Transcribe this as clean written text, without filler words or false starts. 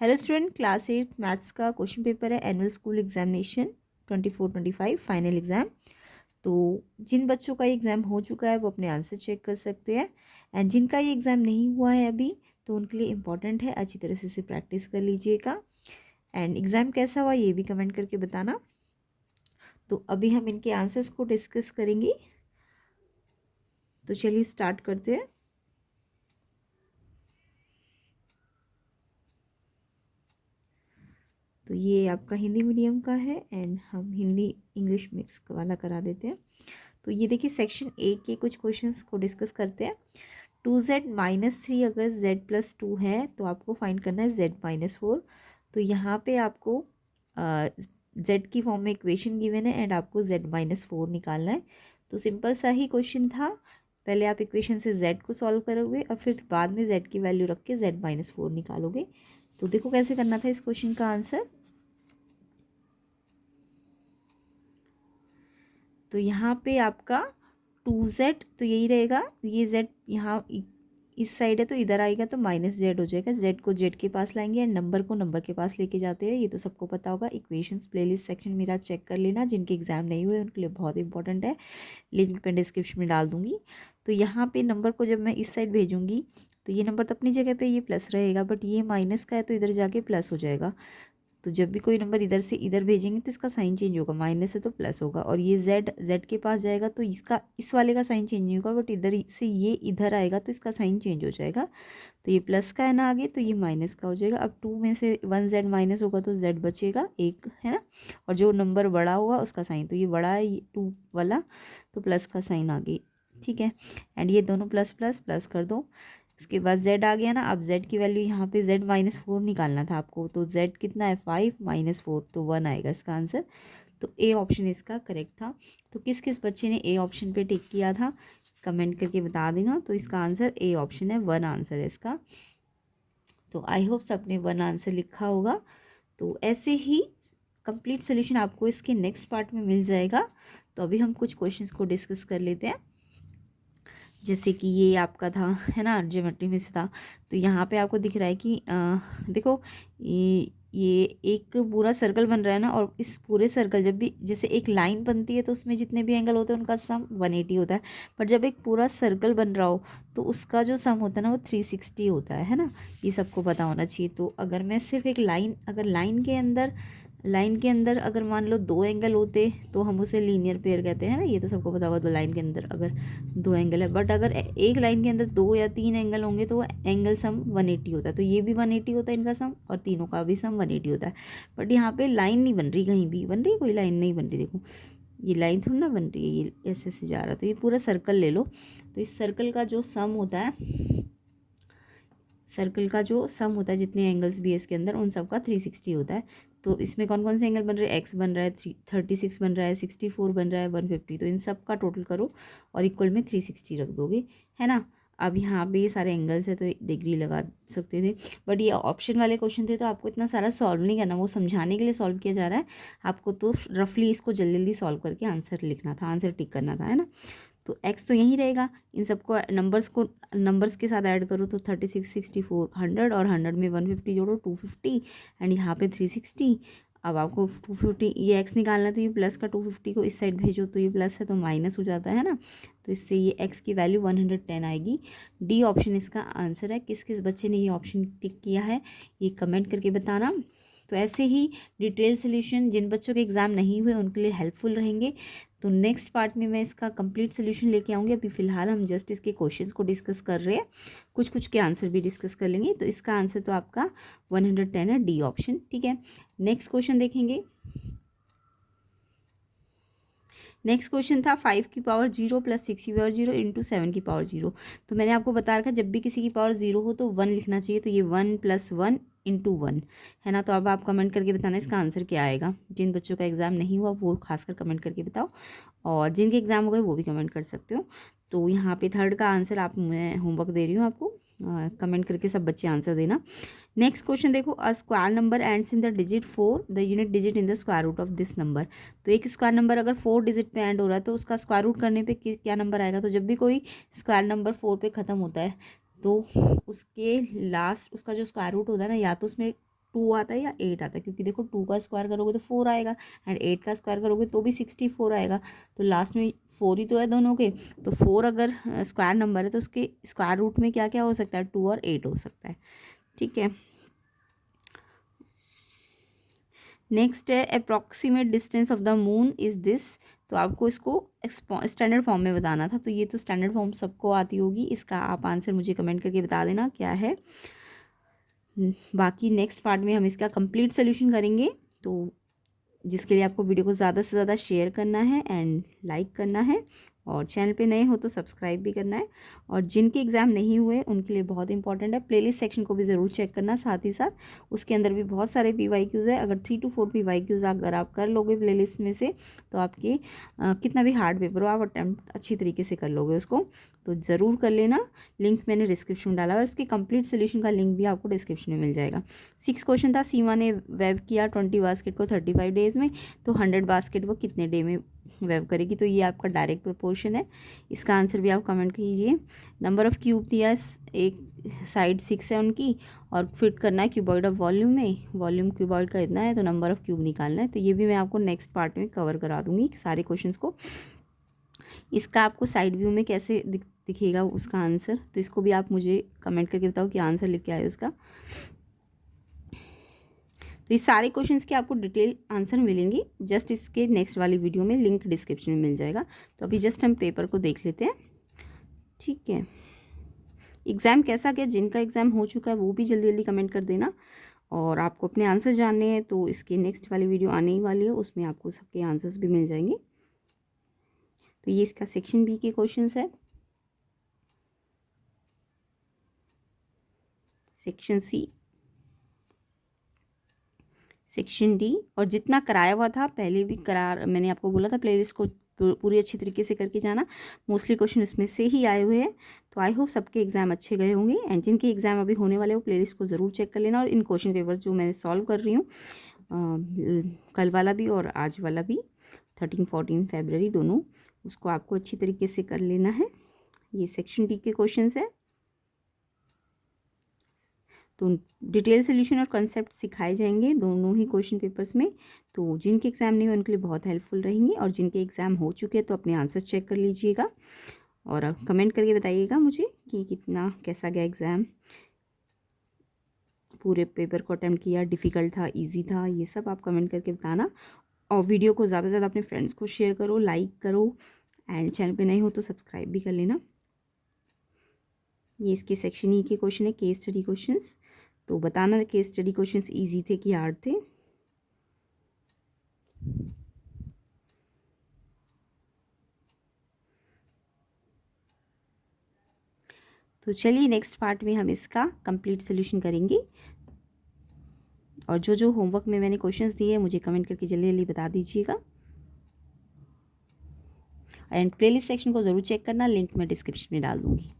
Hello student, class 8 maths का question paper है, annual school examination 24-25 final exam. तो जिन बच्चों का ये एग्ज़ाम हो चुका है वो अपने आंसर चेक कर सकते हैं, एंड जिनका ये एग्ज़ाम नहीं हुआ है अभी तो उनके लिए इम्पॉर्टेंट है, अच्छी तरह से इसे प्रैक्टिस कर लीजिएगा। एंड एग्ज़ाम कैसा हुआ ये भी कमेंट करके बताना। तो अभी हम इनके आंसर्स को डिस्कस करेंगे, तो चलिए स्टार्ट करते हैं। तो ये आपका हिंदी मीडियम का है एंड हम हिंदी इंग्लिश मिक्स वाला करा देते हैं। तो ये देखिए सेक्शन ए के कुछ क्वेश्चंस को डिस्कस करते हैं। 2z-3 अगर z+2 है तो आपको फाइंड करना है z-4। तो यहाँ पे आपको z की फॉर्म में इक्वेशन गिवन है एंड आपको z-4 निकालना है। तो सिंपल सा ही क्वेश्चन था, पहले आप इक्वेशन से z को सॉल्व करोगे और फिर बाद में z की वैल्यू रख के z-4 निकालोगे। तो देखो कैसे करना था इस क्वेश्चन का आंसर। तो यहाँ पे आपका 2z तो यही रहेगा, ये z यहाँ इस साइड है तो इधर आएगा तो -z हो जाएगा। z को z के पास लाएंगे एंड नंबर को नंबर के पास लेके जाते हैं, ये तो सबको पता होगा। इक्वेशंस प्लेलिस्ट सेक्शन मेरा चेक कर लेना, जिनके एग्जाम नहीं हुए उनके लिए बहुत इंपॉर्टेंट है, लिंक मैं डिस्क्रिप्शन में डाल दूंगी। तो यहाँ पे नंबर को जब मैं इस साइड भेजूंगी तो ये नंबर तो अपनी जगह पे ये प्लस रहेगा, बट ये माइनस का है तो इधर जाके प्लस हो जाएगा। तो जब भी कोई नंबर इधर से इधर भेजेंगे तो इसका साइन चेंज होगा, माइनस है तो प्लस होगा। और ये z के पास जाएगा तो इसका इस वाले का साइन चेंज नहीं होगा, बट इधर से ये इधर आएगा तो इसका साइन चेंज हो जाएगा। तो ये प्लस का है ना आगे, तो ये माइनस का हो जाएगा। अब 2 में से 1z माइनस होगा तो z बचेगा एक, है ना। और जो नंबर बड़ा होगा उसका साइन, तो ये बड़ा है ये 2 वाला, तो प्लस का साइन आगे, ठीक है। एंड ये दोनों प्लस प्लस प्लस कर दो। इसके बाद z आ गया ना। अब z की वैल्यू यहाँ पे z-4 निकालना था आपको, तो z कितना है 5 - 4 तो 1 आएगा इसका आंसर। तो ए ऑप्शन इसका करेक्ट था। तो किस किस बच्चे ने ए ऑप्शन पे टिक किया था कमेंट करके बता देना। तो इसका आंसर ए ऑप्शन है, 1 आंसर है इसका। तो आई होप सबने 1 आंसर लिखा होगा। तो ऐसे ही कंप्लीट सोल्यूशन आपको इसके नेक्स्ट पार्ट में मिल जाएगा। तो अभी हम कुछ क्वेश्चंस को डिस्कस कर लेते हैं। जैसे कि ये आपका था, है ना, ज्योमेट्री में से था। तो यहाँ पे आपको दिख रहा है कि देखो ये एक पूरा सर्कल बन रहा है ना, और इस पूरे सर्कल जब भी जैसे एक लाइन बनती है तो उसमें जितने भी एंगल होते हैं उनका सम 180 होता है। पर जब एक पूरा सर्कल बन रहा हो तो उसका जो सम होता है ना वो 360 होता है ना। ये सबको पता होना चाहिए। तो अगर मैं सिर्फ एक लाइन, अगर लाइन के अंदर अगर मान लो 2 एंगल होते तो हम उसे लीनियर पेयर कहते हैं ना, ये तो सबको पता होगा। तो लाइन के अंदर अगर 2 एंगल है, बट अगर एक लाइन के अंदर 2 या 3 एंगल होंगे तो वो एंगल सम 180 होता है। तो ये भी 180 होता है इनका सम, और तीनों का भी सम 180 होता है। बट यहाँ पे लाइन नहीं बन रही, कहीं भी बन रही कोई लाइन नहीं बन रही। देखो ये लाइन थोड़ी ना बन रही है, ये ऐसे से जा रहा है। तो ये पूरा सर्कल ले लो, तो इस सर्कल का जो सम होता है, सर्कल का जो सम होता है जितने एंगल्स भी है इसके अंदर उन सब का 360 होता है। तो इसमें कौन कौन से एंगल बन रहे हैं, एक्स बन रहा है, 36 बन रहा है, 64 बन रहा है, 150। तो इन सब का टोटल करो और इक्वल में 360 रख दोगे, है ना। अब यहाँ पे ये सारे एंगल्स है तो डिग्री लगा सकते थे, बट ये ऑप्शन वाले क्वेश्चन थे तो आपको इतना सारा सॉल्व नहीं करना, वो समझाने के लिए सॉल्व किया जा रहा है आपको। तो रफली इसको जल्दी जल्दी सॉल्व करके आंसर लिखना था, आंसर टिक करना था, है ना। तो एक्स तो यहीं रहेगा, इन सबको नंबर्स के साथ ऐड करो तो 36, 64, 100, और 100 में 150 जोड़ो 250, एंड यहाँ पे 360। अब आपको 250 ये एक्स निकालना है तो ये प्लस का 250 को इस साइड भेजो तो ये प्लस है तो माइनस हो जाता है ना। तो इससे ये एक्स की वैल्यू 110 आएगी। डी ऑप्शन इसका आंसर है। किस किस बच्चे ने ये ऑप्शन टिक किया है ये कमेंट करके बताना। तो ऐसे ही डिटेल सोल्यूशन जिन बच्चों के एग्ज़ाम नहीं हुए उनके लिए हेल्पफुल रहेंगे। तो नेक्स्ट पार्ट में मैं इसका कंप्लीट सोल्यूशन लेके आऊँगी। अभी फ़िलहाल हम जस्ट इसके क्वेश्चंस को डिस्कस कर रहे हैं, कुछ कुछ के आंसर भी डिस्कस कर लेंगे। तो इसका आंसर तो आपका 110 है, डी ऑप्शन, ठीक है। नेक्स्ट क्वेश्चन देखेंगे। नेक्स्ट क्वेश्चन था 5 की पावर 0 + 6 की पावर 0 × 7 की पावर 0। तो मैंने आपको बता रखा जब भी किसी की पावर 0 हो तो 1 लिखना चाहिए। तो ये 1 + 1 × 1 है ना। तो अब आप कमेंट करके बताना इसका आंसर क्या आएगा। जिन बच्चों का एग्ज़ाम नहीं हुआ वो खासकर कमेंट करके बताओ, और जिनके एग्ज़ाम हो गए वो भी कमेंट कर सकते हो। तो यहाँ पे थर्ड का आंसर आप, मैं होमवर्क दे रही हूँ आपको, कमेंट करके सब बच्चे आंसर देना। नेक्स्ट क्वेश्चन देखो, a square number ends in the digit 4, the unit digit in the square root of this number. तो एक स्क्वायर नंबर अगर 4 डिजिट पे एंड हो रहा है तो उसका स्क्वायर रूट करने पे क्या नंबर आएगा। तो जब भी कोई स्क्वायर नंबर 4 पे ख़त्म होता है तो उसके लास्ट उसका जो स्क्वायर रूट होता है ना, या तो उसमें 2 आता है या 8 आता है, क्योंकि देखो 2 का स्क्वायर करोगे तो 4 आएगा एंड 8 का स्क्वायर करोगे तो भी 64 आएगा। तो लास्ट में 4 ही तो है दोनों के, तो 4 अगर स्क्वायर नंबर है तो उसके स्क्वायर रूट में क्या क्या हो सकता है, 2 और 8 हो सकता है। ठीक है, नेक्स्ट है approximate distance of the moon is this. तो आपको इसको स्टैंडर्ड फॉर्म में बताना था, तो ये तो स्टैंडर्ड फॉर्म सबको आती होगी, इसका आप आंसर मुझे कमेंट करके बता देना क्या है। बाकी नेक्स्ट पार्ट में हम इसका कंप्लीट सोल्यूशन करेंगे, तो जिसके लिए आपको वीडियो को ज़्यादा से ज़्यादा शेयर करना है एंड लाइक करना है, और चैनल पे नए हो तो सब्सक्राइब भी करना है। और जिनके एग्ज़ाम नहीं हुए उनके लिए बहुत इंपॉर्टेंट है, प्लेलिस्ट सेक्शन को भी ज़रूर चेक करना, साथ ही साथ उसके अंदर भी बहुत सारे PYQs है। अगर 3 to 4 PYQs अगर आप कर लोगे प्लेलिस्ट में से तो आपके कितना भी हार्ड पेपर हो आप अटैम्प्ट अच्छी तरीके से कर लोगे उसको, तो ज़रूर कर लेना। लिंक मैंने डिस्क्रिप्शन में डाला और उसकी कंप्लीट सोल्यूशन का लिंक भी आपको डिस्क्रिप्शन में मिल जाएगा। 6 क्वेश्चन था, सीमा ने वेव किया 20 बास्केट को 35 डेज़ में, तो 100 बास्केट वो कितने डे में वेव करेगी, तो ये आपका डायरेक्ट प्रोपोर्शन है। इसका आंसर भी आप कमेंट कीजिए। नंबर ऑफ़ क्यूब दिया, एक साइड 6 है उनकी और फिट करना है क्यूबॉइड ऑफ वॉल्यूम में, वॉल्यूम क्यूबॉइड का इतना है तो नंबर ऑफ़ क्यूब निकालना है। तो ये भी मैं आपको नेक्स्ट पार्ट में कवर करा दूँगी सारे क्वेश्चंस को। इसका आपको साइड व्यू में कैसे दिखेगा उसका आंसर, तो इसको भी आप मुझे कमेंट करके बताओ कि आंसर लिख के आए उसका। तो ये सारे क्वेश्चंस के आपको डिटेल आंसर मिलेंगे जस्ट इसके नेक्स्ट वाली वीडियो में, लिंक डिस्क्रिप्शन में मिल जाएगा। तो अभी जस्ट हम पेपर को देख लेते हैं। ठीक है, एग्ज़ाम कैसा गया, जिनका एग्ज़ाम हो चुका है वो भी जल्दी जल्दी कमेंट कर देना, और आपको अपने आंसर जानने हैं तो इसके नेक्स्ट वाली वीडियो आने ही वाली है, उसमें आपको सबके आंसर्स भी मिल जाएंगे। तो ये इसका सेक्शन बी के क्वेश्चंस है। सेक्शन सी, सेक्शन डी, और जितना कराया हुआ था पहले भी मैंने आपको बोला था प्लेलिस्ट को पूरी अच्छी तरीके से करके जाना, मोस्टली क्वेश्चन उसमें से ही आए हुए हैं। तो आई होप सबके एग्ज़ाम अच्छे गए होंगे, एंड जिनके एग्ज़ाम अभी होने वाले हो प्लेलिस्ट को ज़रूर चेक कर लेना। और इन क्वेश्चन पेपर जो मैं सॉल्व कर रही हूँ, कल वाला भी और आज वाला भी, 13-14 फरवरी दोनों, उसको आपको अच्छी तरीके से कर लेना है। ये सेक्शन डी के क्वेश्चन है, तो डिटेल सोल्यूशन और कंसेप्ट सिखाए जाएंगे दोनों ही क्वेश्चन पेपर्स में। तो जिनके एग्ज़ाम नहीं हो उनके लिए बहुत हेल्पफुल रहेंगी, और जिनके एग्ज़ाम हो चुके हैं तो अपने आंसर चेक कर लीजिएगा और कमेंट करके बताइएगा मुझे कि कितना कैसा गया एग्ज़ाम, पूरे पेपर को अटेम्प्ट किया, डिफ़िकल्ट था, इजी था, ये सब आप कमेंट करके बताना। और वीडियो को ज़्यादा से ज़्यादा अपने फ्रेंड्स को शेयर करो, लाइक करो, एंड चैनल पे नहीं हो तो सब्सक्राइब भी कर लेना। ये इसके सेक्शन ई के क्वेश्चन है, केस स्टडी क्वेश्चंस। तो बताना केस स्टडी क्वेश्चंस इजी थे कि हार्ड थे। तो चलिए नेक्स्ट पार्ट में हम इसका कंप्लीट सोल्यूशन करेंगे, और जो जो होमवर्क में मैंने क्वेश्चंस दिए मुझे कमेंट करके जल्दी जल्दी बता दीजिएगा, एंड प्लेलिस्ट सेक्शन को ज़रूर चेक करना, लिंक मैं डिस्क्रिप्शन में डाल दूँगी।